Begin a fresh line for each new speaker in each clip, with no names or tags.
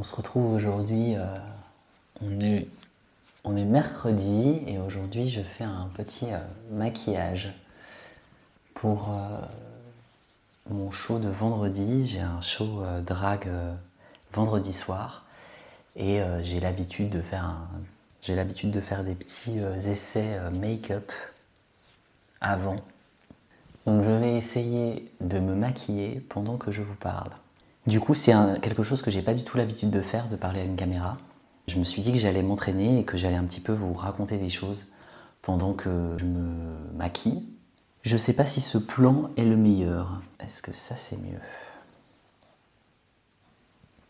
se retrouve aujourd'hui, on est, on est mercredi et aujourd'hui je fais un petit maquillage pour mon show de vendredi. J'ai un show drag vendredi soir et j'ai l'habitude de faire des petits essais make-up avant. Donc je vais essayer de me maquiller pendant que je vous parle. Du coup, c'est quelque chose que j'ai pas du tout l'habitude de faire, de parler à une caméra. Je me suis dit que j'allais m'entraîner et que j'allais un petit peu vous raconter des choses pendant que je me maquille. Je sais pas si ce plan est le meilleur. Est-ce que ça c'est mieux?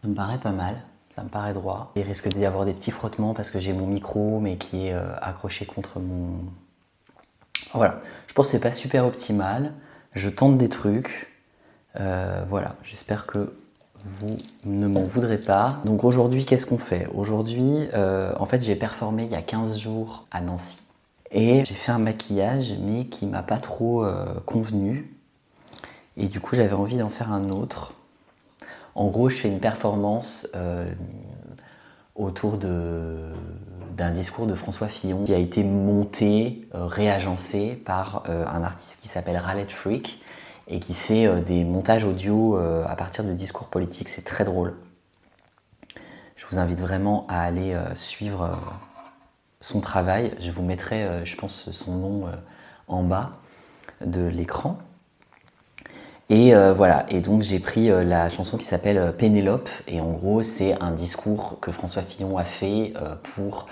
Ça me paraît pas mal, ça me paraît droit. Il risque d'y avoir des petits frottements parce que j'ai mon micro mais qui est accroché contre mon... Voilà, je pense que c'est pas super optimal. Je tente des trucs. Voilà, j'espère que vous ne m'en voudrez pas. Donc aujourd'hui, qu'est-ce qu'on fait? Aujourd'hui, en fait, j'ai performé il y a 15 jours à Nancy. Et j'ai fait un maquillage, mais qui m'a pas trop convenu. Et du coup, j'avais envie d'en faire un autre. En gros, je fais une performance autour d'un discours de François Fillon qui a été monté, réagencé par un artiste qui s'appelle Raled Freak et qui fait des montages audio à partir de discours politiques. C'est très drôle. Je vous invite vraiment à aller suivre son travail. Je vous mettrai, je pense, son nom en bas de l'écran. Et voilà, et donc j'ai pris la chanson qui s'appelle Pénélope, et en gros c'est un discours que François Fillon a fait pour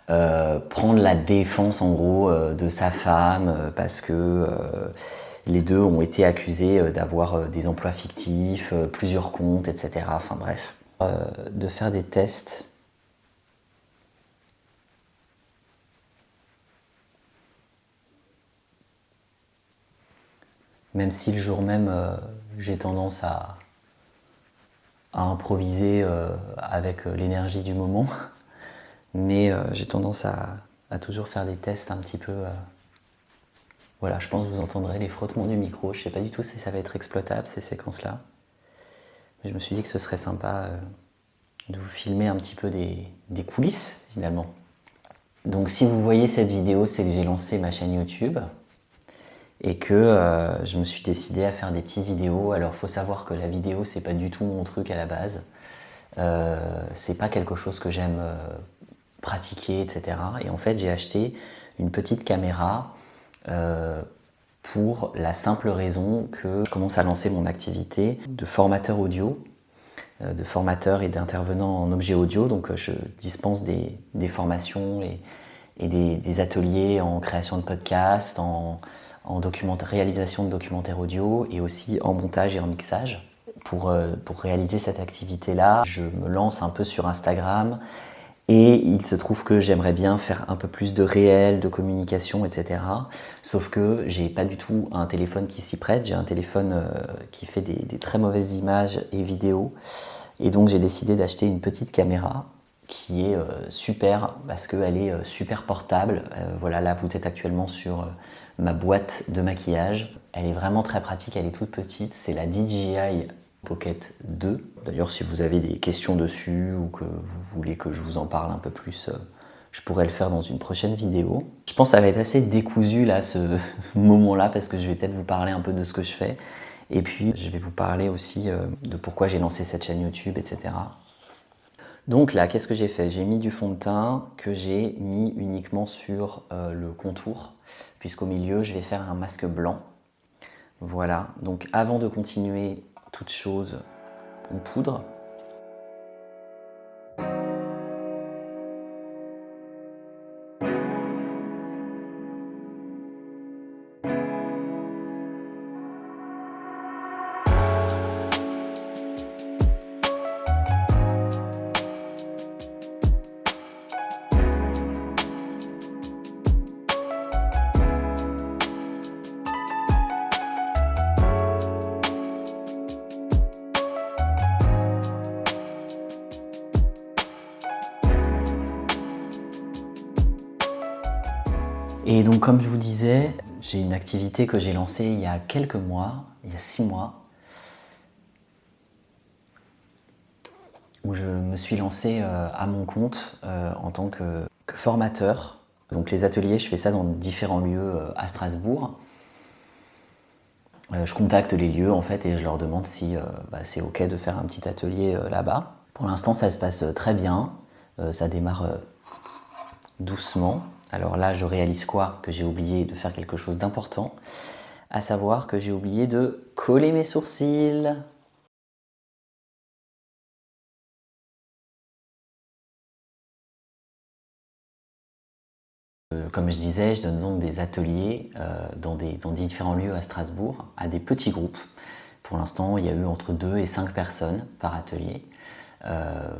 prendre la défense en gros de sa femme, parce que les deux ont été accusés d'avoir des emplois fictifs, plusieurs comptes, etc. Enfin bref, de faire des tests. Même si le jour même, j'ai tendance à improviser avec l'énergie du moment. Mais j'ai tendance à toujours faire des tests un petit peu... Voilà, je pense que vous entendrez les frottements du micro. Je ne sais pas du tout si ça va être exploitable, ces séquences-là. Mais je me suis dit que ce serait sympa de vous filmer un petit peu des coulisses, finalement. Donc si vous voyez cette vidéo, c'est que j'ai lancé ma chaîne YouTube et que je me suis décidé à faire des petites vidéos. Alors faut savoir que la vidéo, c'est pas du tout mon truc à la base. C'est pas quelque chose que j'aime pratiquer, etc. Et en fait, j'ai acheté une petite caméra pour la simple raison que je commence à lancer mon activité de formateur audio, de formateur et d'intervenant en objet audio. Donc je dispense des formations et des ateliers en création de podcasts, en réalisation de documentaires audio et aussi en montage et en mixage. Pour réaliser cette activité-là, je me lance un peu sur Instagram et il se trouve que j'aimerais bien faire un peu plus de réel, de communication, etc. Sauf que j'ai pas du tout un téléphone qui s'y prête, j'ai un téléphone qui fait des très mauvaises images et vidéos. Et donc j'ai décidé d'acheter une petite caméra qui est super parce qu'elle est super portable. Voilà, là vous êtes actuellement sur ma boîte de maquillage. Elle est vraiment très pratique, elle est toute petite, c'est la DJI Pocket 2. D'ailleurs, si vous avez des questions dessus ou que vous voulez que je vous en parle un peu plus, je pourrais le faire dans une prochaine vidéo. Je pense que ça va être assez décousu là, ce moment-là, parce que je vais peut-être vous parler un peu de ce que je fais. Et puis, je vais vous parler aussi de pourquoi j'ai lancé cette chaîne YouTube, etc. Donc là, qu'est-ce que j'ai fait? J'ai mis du fond de teint que j'ai mis uniquement sur le contour, puisqu'au milieu, je vais faire un masque blanc. Voilà, donc avant de continuer toute chose, on poudre. Et donc comme je vous disais, j'ai une activité que j'ai lancée il y a quelques mois, il y a 6 mois, où je me suis lancé à mon compte en tant que formateur. Donc les ateliers, je fais ça dans différents lieux à Strasbourg. Je contacte les lieux en fait et je leur demande si c'est ok de faire un petit atelier là-bas. Pour l'instant, ça se passe très bien. Ça démarre doucement. Alors là, je réalise quoi? Que j'ai oublié de faire quelque chose d'important, à savoir que j'ai oublié de coller mes sourcils. Comme je disais, je donne donc des ateliers dans différents lieux à Strasbourg, à des petits groupes. Pour l'instant, il y a eu entre 2 et 5 personnes par atelier.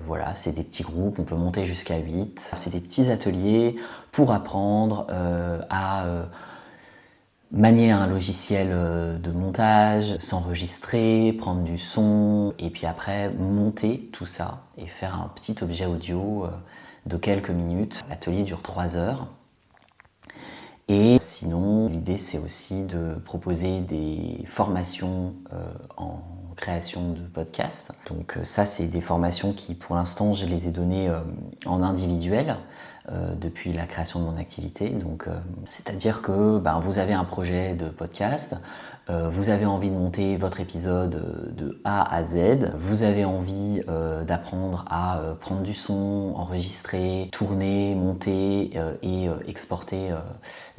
Voilà, c'est des petits groupes, on peut monter jusqu'à 8. C'est des petits ateliers pour apprendre à manier un logiciel de montage, s'enregistrer, prendre du son, et puis après monter tout ça et faire un petit objet audio de quelques minutes. L'atelier dure 3 heures. Et sinon, l'idée c'est aussi de proposer des formations en création de podcasts. Donc ça, c'est des formations qui, pour l'instant, je les ai données en individuel depuis la création de mon activité. Donc, c'est-à-dire que vous avez un projet de podcast, vous avez envie de monter votre épisode de A à Z, vous avez envie d'apprendre à prendre du son, enregistrer, tourner, monter et exporter,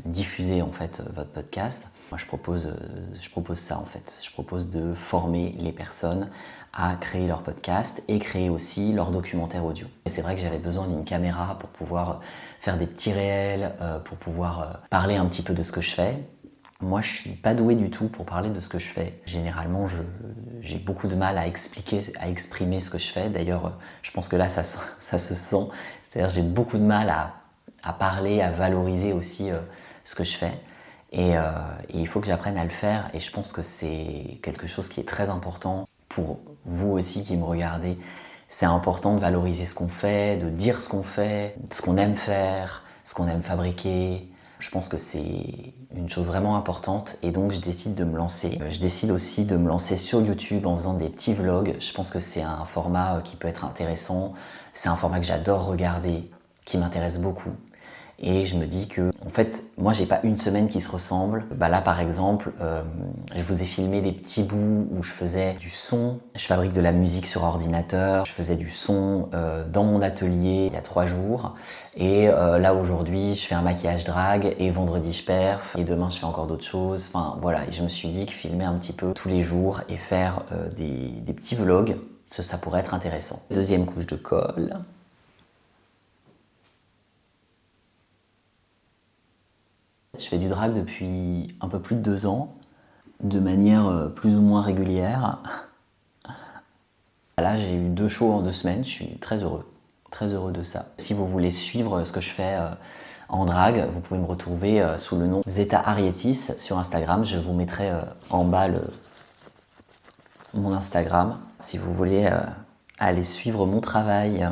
diffuser en fait votre podcast. Moi, je propose ça en fait. Je propose de former les personnes à créer leur podcast et créer aussi leur documentaire audio. Et c'est vrai que j'avais besoin d'une caméra pour pouvoir faire des petits réels, pour pouvoir parler un petit peu de ce que je fais. Moi, je suis pas doué du tout pour parler de ce que je fais. Généralement, j'ai beaucoup de mal à exprimer ce que je fais. D'ailleurs, je pense que là, ça se sent. C'est-à-dire, j'ai beaucoup de mal à parler, à valoriser aussi ce que je fais. Et il faut que j'apprenne à le faire. Et je pense que c'est quelque chose qui est très important pour vous aussi qui me regardez. C'est important de valoriser ce qu'on fait, de dire ce qu'on fait, ce qu'on aime faire, ce qu'on aime fabriquer. Je pense que c'est une chose vraiment importante et donc je décide de me lancer. Je décide aussi de me lancer sur YouTube en faisant des petits vlogs. Je pense que c'est un format qui peut être intéressant. C'est un format que j'adore regarder, qui m'intéresse beaucoup. Et je me dis que, en fait, moi j'ai pas une semaine qui se ressemble. Là par exemple, je vous ai filmé des petits bouts où je faisais du son. Je fabrique de la musique sur ordinateur. Je faisais du son dans mon atelier il y a 3 jours. Et là aujourd'hui, je fais un maquillage drag et vendredi je perf. Et demain je fais encore d'autres choses. Enfin voilà, et je me suis dit que filmer un petit peu tous les jours et faire des petits vlogs, ça pourrait être intéressant. Deuxième couche de colle. Je fais du drag depuis un peu plus de 2 ans, de manière plus ou moins régulière. Là, j'ai eu 2 shows en 2 semaines, je suis très heureux de ça. Si vous voulez suivre ce que je fais en drag, vous pouvez me retrouver sous le nom Zeta Arietis sur Instagram. Je vous mettrai en bas mon Instagram si vous voulez aller suivre mon travail.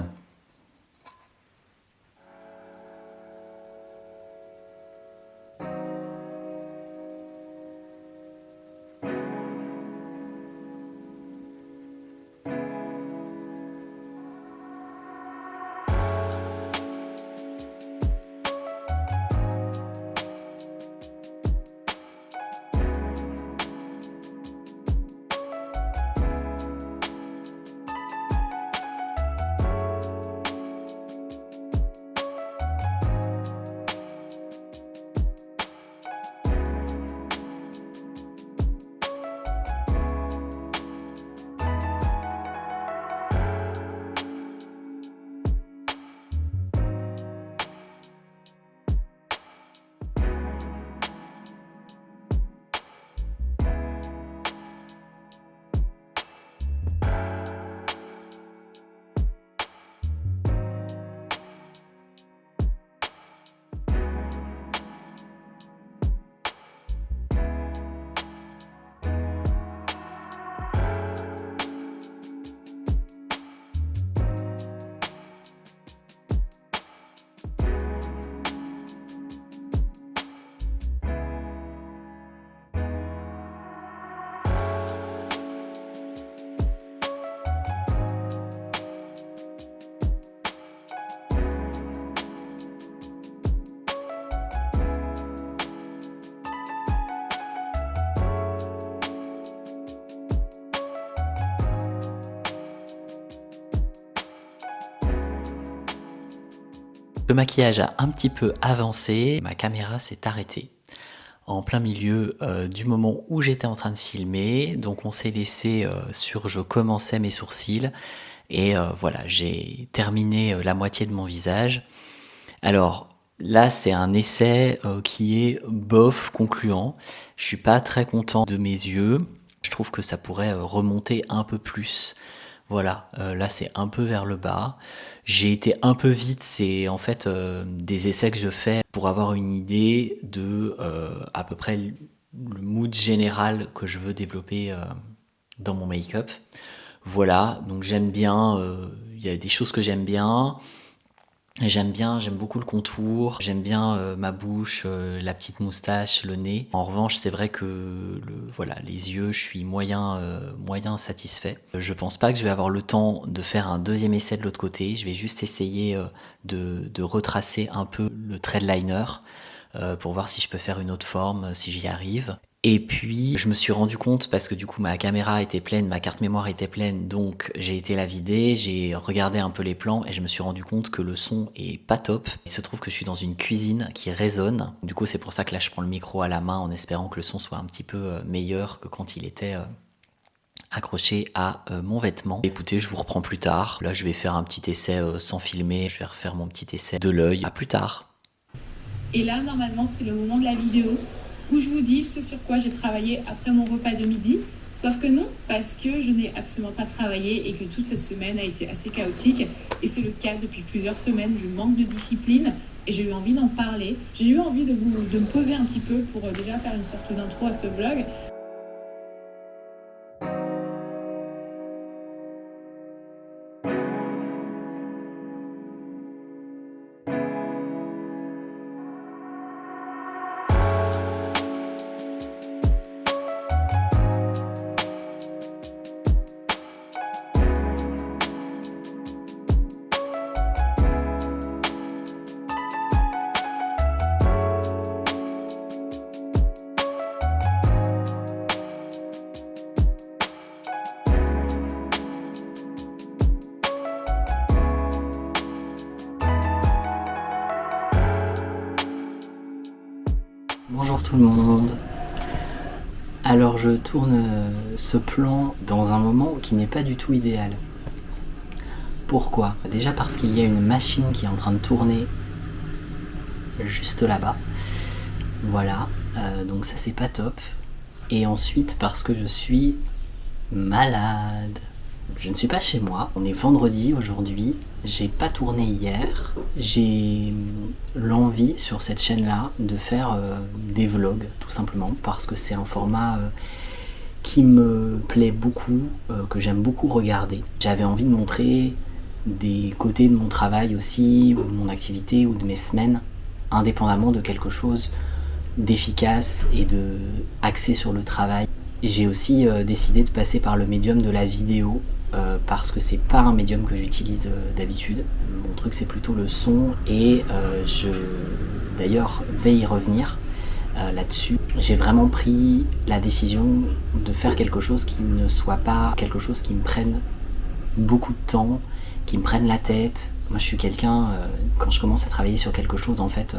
Le maquillage a un petit peu avancé, ma caméra s'est arrêtée en plein milieu du moment où j'étais en train de filmer. Donc on s'est laissé sur je commençais mes sourcils et voilà, j'ai terminé la moitié de mon visage. Alors là c'est un essai qui est bof, concluant. Je suis pas très content de mes yeux. Je trouve que ça pourrait remonter un peu plus. Voilà, là c'est un peu vers le bas. J'ai été un peu vite, c'est en fait des essais que je fais pour avoir une idée de à peu près le mood général que je veux développer dans mon make-up. Voilà, donc j'aime bien, il y a des choses que j'aime bien. J'aime beaucoup le contour, j'aime bien ma bouche, la petite moustache, le nez. En revanche, c'est vrai que voilà, les yeux, je suis moyen satisfait. Je pense pas que je vais avoir le temps de faire un deuxième essai de l'autre côté. Je vais juste essayer de retracer un peu le trait de liner pour voir si je peux faire une autre forme, si j'y arrive. Et puis, je me suis rendu compte, parce que du coup, ma caméra était pleine, ma carte mémoire était pleine, donc j'ai été la vider, j'ai regardé un peu les plans et je me suis rendu compte que le son est pas top. Il se trouve que je suis dans une cuisine qui résonne. Du coup, c'est pour ça que là, je prends le micro à la main en espérant que le son soit un petit peu meilleur que quand il était accroché à mon vêtement. Écoutez, je vous reprends plus tard. Là, je vais faire un petit essai sans filmer. Je vais refaire mon petit essai de l'œil. À plus tard.
Et là, normalement, c'est le moment de la vidéo où je vous dis ce sur quoi j'ai travaillé après mon repas de midi. Sauf que non, parce que je n'ai absolument pas travaillé et que toute cette semaine a été assez chaotique. Et c'est le cas depuis plusieurs semaines. Je manque de discipline et j'ai eu envie d'en parler. J'ai eu envie de me poser un petit peu pour déjà faire une sorte d'intro à ce vlog.
Bonjour tout le monde. Alors je tourne ce plan dans un moment qui n'est pas du tout idéal. Pourquoi? Déjà parce qu'il y a une machine qui est en train de tourner juste là-bas. Voilà, donc ça c'est pas top. Et ensuite parce que je suis malade. Je ne suis pas chez moi, on est vendredi aujourd'hui, j'ai pas tourné hier, j'ai l'envie sur cette chaîne-là de faire des vlogs tout simplement parce que c'est un format qui me plaît beaucoup, que j'aime beaucoup regarder. J'avais envie de montrer des côtés de mon travail aussi, ou de mon activité, ou de mes semaines, indépendamment de quelque chose d'efficace et de axé sur le travail. J'ai aussi décidé de passer par le médium de la vidéo parce que c'est pas un médium que j'utilise d'habitude. Mon truc c'est plutôt le son et je d'ailleurs vais y revenir là-dessus. J'ai vraiment pris la décision de faire quelque chose qui ne soit pas quelque chose qui me prenne beaucoup de temps, qui me prenne la tête. Moi je suis quelqu'un, quand je commence à travailler sur quelque chose en fait,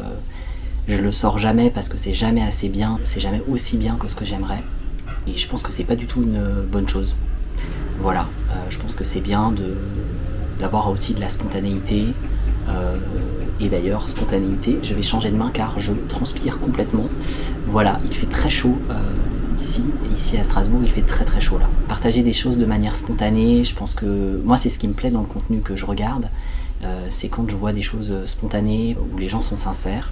je le sors jamais parce que c'est jamais assez bien, c'est jamais aussi bien que ce que j'aimerais. Et je pense que c'est pas du tout une bonne chose. Voilà, je pense que c'est bien d'avoir aussi de la spontanéité. Et d'ailleurs, spontanéité, je vais changer de main car je transpire complètement. Voilà, il fait très chaud ici à Strasbourg, il fait très très chaud là. Partager des choses de manière spontanée, je pense que moi c'est ce qui me plaît dans le contenu que je regarde. C'est quand je vois des choses spontanées où les gens sont sincères.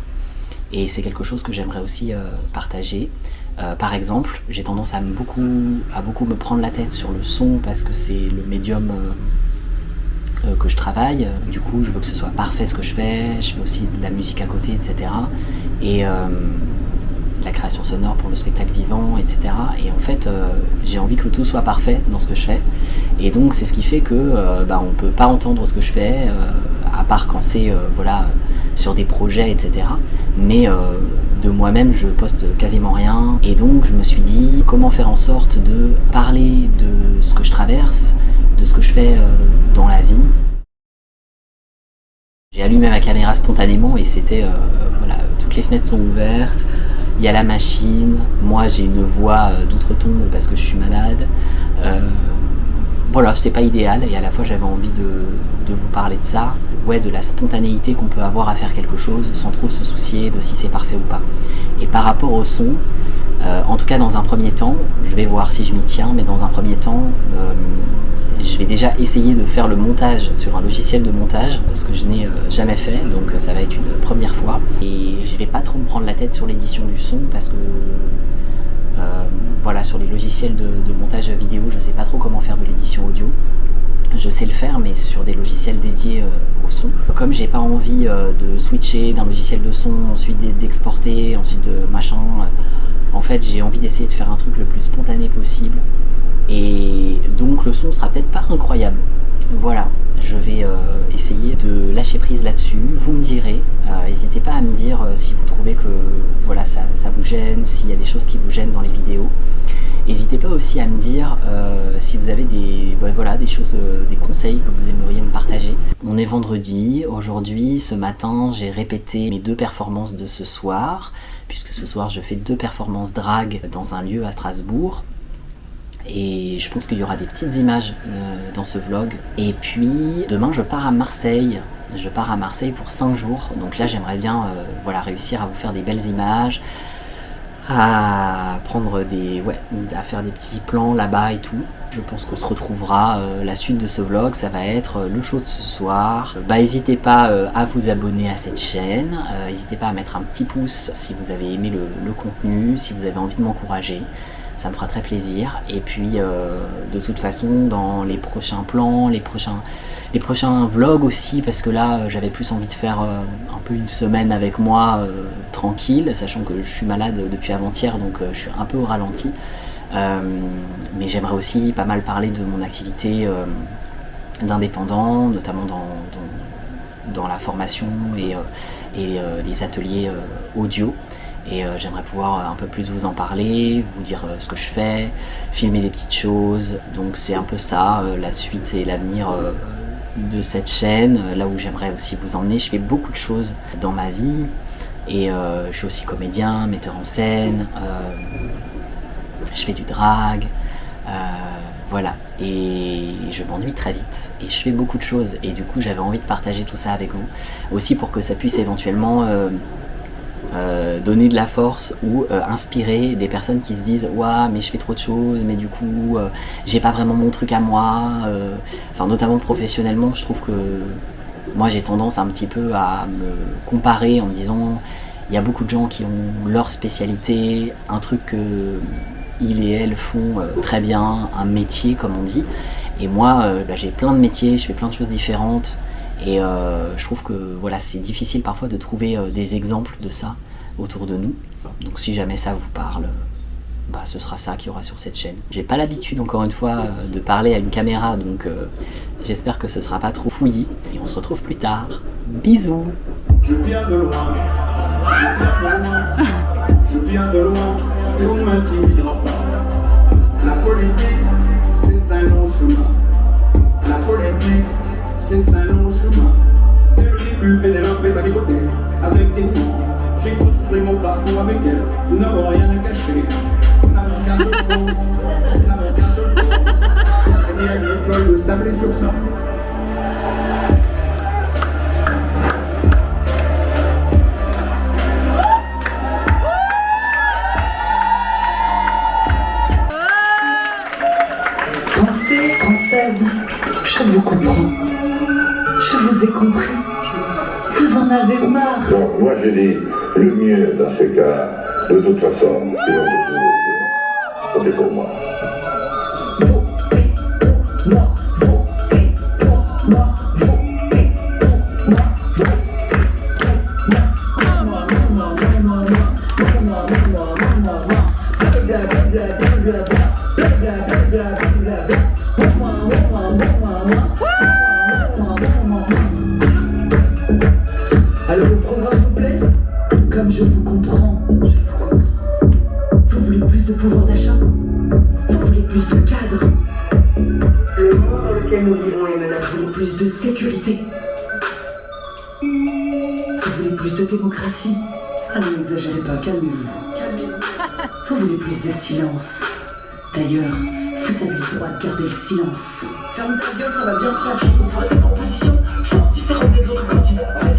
Et c'est quelque chose que j'aimerais aussi partager. Par exemple, j'ai tendance à beaucoup me prendre la tête sur le son parce que c'est le médium que je travaille. Du coup, je veux que ce soit parfait ce que je fais. Je fais aussi de la musique à côté, etc. Et la création sonore pour le spectacle vivant, etc. Et en fait, j'ai envie que tout soit parfait dans ce que je fais. Et donc, c'est ce qui fait que on peut pas entendre ce que je fais, à part quand c'est sur des projets, etc. Mais de moi-même, je poste quasiment rien. Et donc, je me suis dit, comment faire en sorte de parler de ce que je traverse, de ce que je fais dans la vie. J'ai allumé ma caméra spontanément et c'était, voilà, toutes les fenêtres sont ouvertes, il y a la machine, moi j'ai une voix d'outre-tombe parce que je suis malade. Voilà, c'était pas idéal et à la fois j'avais envie de vous parler de ça, ouais, de la spontanéité qu'on peut avoir à faire quelque chose sans trop se soucier de si c'est parfait ou pas. Et par rapport au son, en tout cas dans un premier temps, je vais voir si je m'y tiens, mais dans un premier temps, je vais déjà essayer de faire le montage sur un logiciel de montage, ce que je n'ai jamais fait, donc ça va être une première fois. Et je vais pas trop me prendre la tête sur l'édition du son parce que voilà, sur les logiciels de montage vidéo, je sais pas trop comment faire de l'édition audio. Je sais le faire, mais sur des logiciels dédiés au son. Comme j'ai pas envie de switcher d'un logiciel de son, ensuite d'exporter, ensuite de machin, en fait j'ai envie d'essayer de faire un truc le plus spontané possible. Et donc le son sera peut-être pas incroyable. Voilà, je vais essayer de lâcher prise là-dessus. Vous me direz, n'hésitez pas à me dire si vous trouvez que voilà, ça vous gêne, s'il y a des choses qui vous gênent dans les vidéos. N'hésitez pas aussi à me dire si vous avez des choses, des conseils que vous aimeriez me partager. On est vendredi, aujourd'hui, ce matin, j'ai répété mes 2 performances de ce soir, puisque ce soir je fais 2 performances drag dans un lieu à Strasbourg. Et je pense qu'il y aura des petites images dans ce vlog. Et puis demain je pars à Marseille. Je pars à Marseille pour 5 jours. Donc là j'aimerais bien voilà, réussir à vous faire des belles images, à prendre à faire des petits plans là-bas et tout. Je pense qu'on se retrouvera, la suite de ce vlog, ça va être le show de ce soir. N'hésitez pas à vous abonner à cette chaîne, n'hésitez pas à mettre un petit pouce si vous avez aimé le contenu, si vous avez envie de m'encourager. Ça me fera très plaisir. Et puis de toute façon dans les prochains plans, les prochains vlogs aussi, parce que là j'avais plus envie de faire un peu une semaine avec moi tranquille, sachant que je suis malade depuis avant-hier, donc je suis un peu au ralenti. Mais j'aimerais aussi pas mal parler de mon activité d'indépendant, notamment dans la formation et les ateliers audio. Et j'aimerais pouvoir un peu plus vous en parler, vous dire ce que je fais, filmer des petites choses. Donc c'est un peu ça, la suite et l'avenir de cette chaîne, là où j'aimerais aussi vous emmener. Je fais beaucoup de choses dans ma vie et je suis aussi comédien, metteur en scène, je fais du drag, voilà. Et je m'ennuie très vite et je fais beaucoup de choses et du coup j'avais envie de partager tout ça avec vous. Aussi pour que ça puisse éventuellement donner de la force ou inspirer des personnes qui se disent ouah mais je fais trop de choses, mais du coup j'ai pas vraiment mon truc à moi, enfin notamment professionnellement. Je trouve que moi j'ai tendance un petit peu à me comparer en me disant il y a beaucoup de gens qui ont leur spécialité, un truc que ils et elles font très bien, un métier comme on dit, et moi j'ai plein de métiers, je fais plein de choses différentes. Et je trouve que voilà, c'est difficile parfois de trouver des exemples de ça autour de nous. Donc si jamais ça vous parle, ce sera ça qu'il y aura sur cette chaîne. J'ai pas l'habitude encore une fois de parler à une caméra, donc j'espère que ce sera pas trop fouillis. Et on se retrouve plus tard. Bisous.
Je viens de loin, je viens de loin, et on m'intimidera pas. La politique, c'est un long chemin. La politique, c'est un long chemin. Dès le début, Pénélope est à mes côtés, avec des mots. J'ai construit mon parcours avec elle, nous n'avons rien à cacher. Nous n'avons qu'un seul mot, nous n'avons qu'un seul mot. On a gagné à l'école de Sablé-sur-Sarthe.
Français, Française, je vous comprends. Je vous ai compris. Vous en avez marre.
Donc moi j'ai dit le mieux dans ce cas, de toute façon, votez pour moi.
Votez pour moi, votez pour moi, votez pour moi, Alors le programme vous plaît? Comme je vous comprends, je vous comprends. Vous voulez plus de pouvoir d'achat? voulez plus de démocratie? Ah non, n'exagérez pas, calmez-vous. Vous voulez plus de silence. D'ailleurs, vous avez le droit de garder le silence. Ferme ta gueule, ça va bien se passer. Pour cette proposition, fort différente des autres candidats.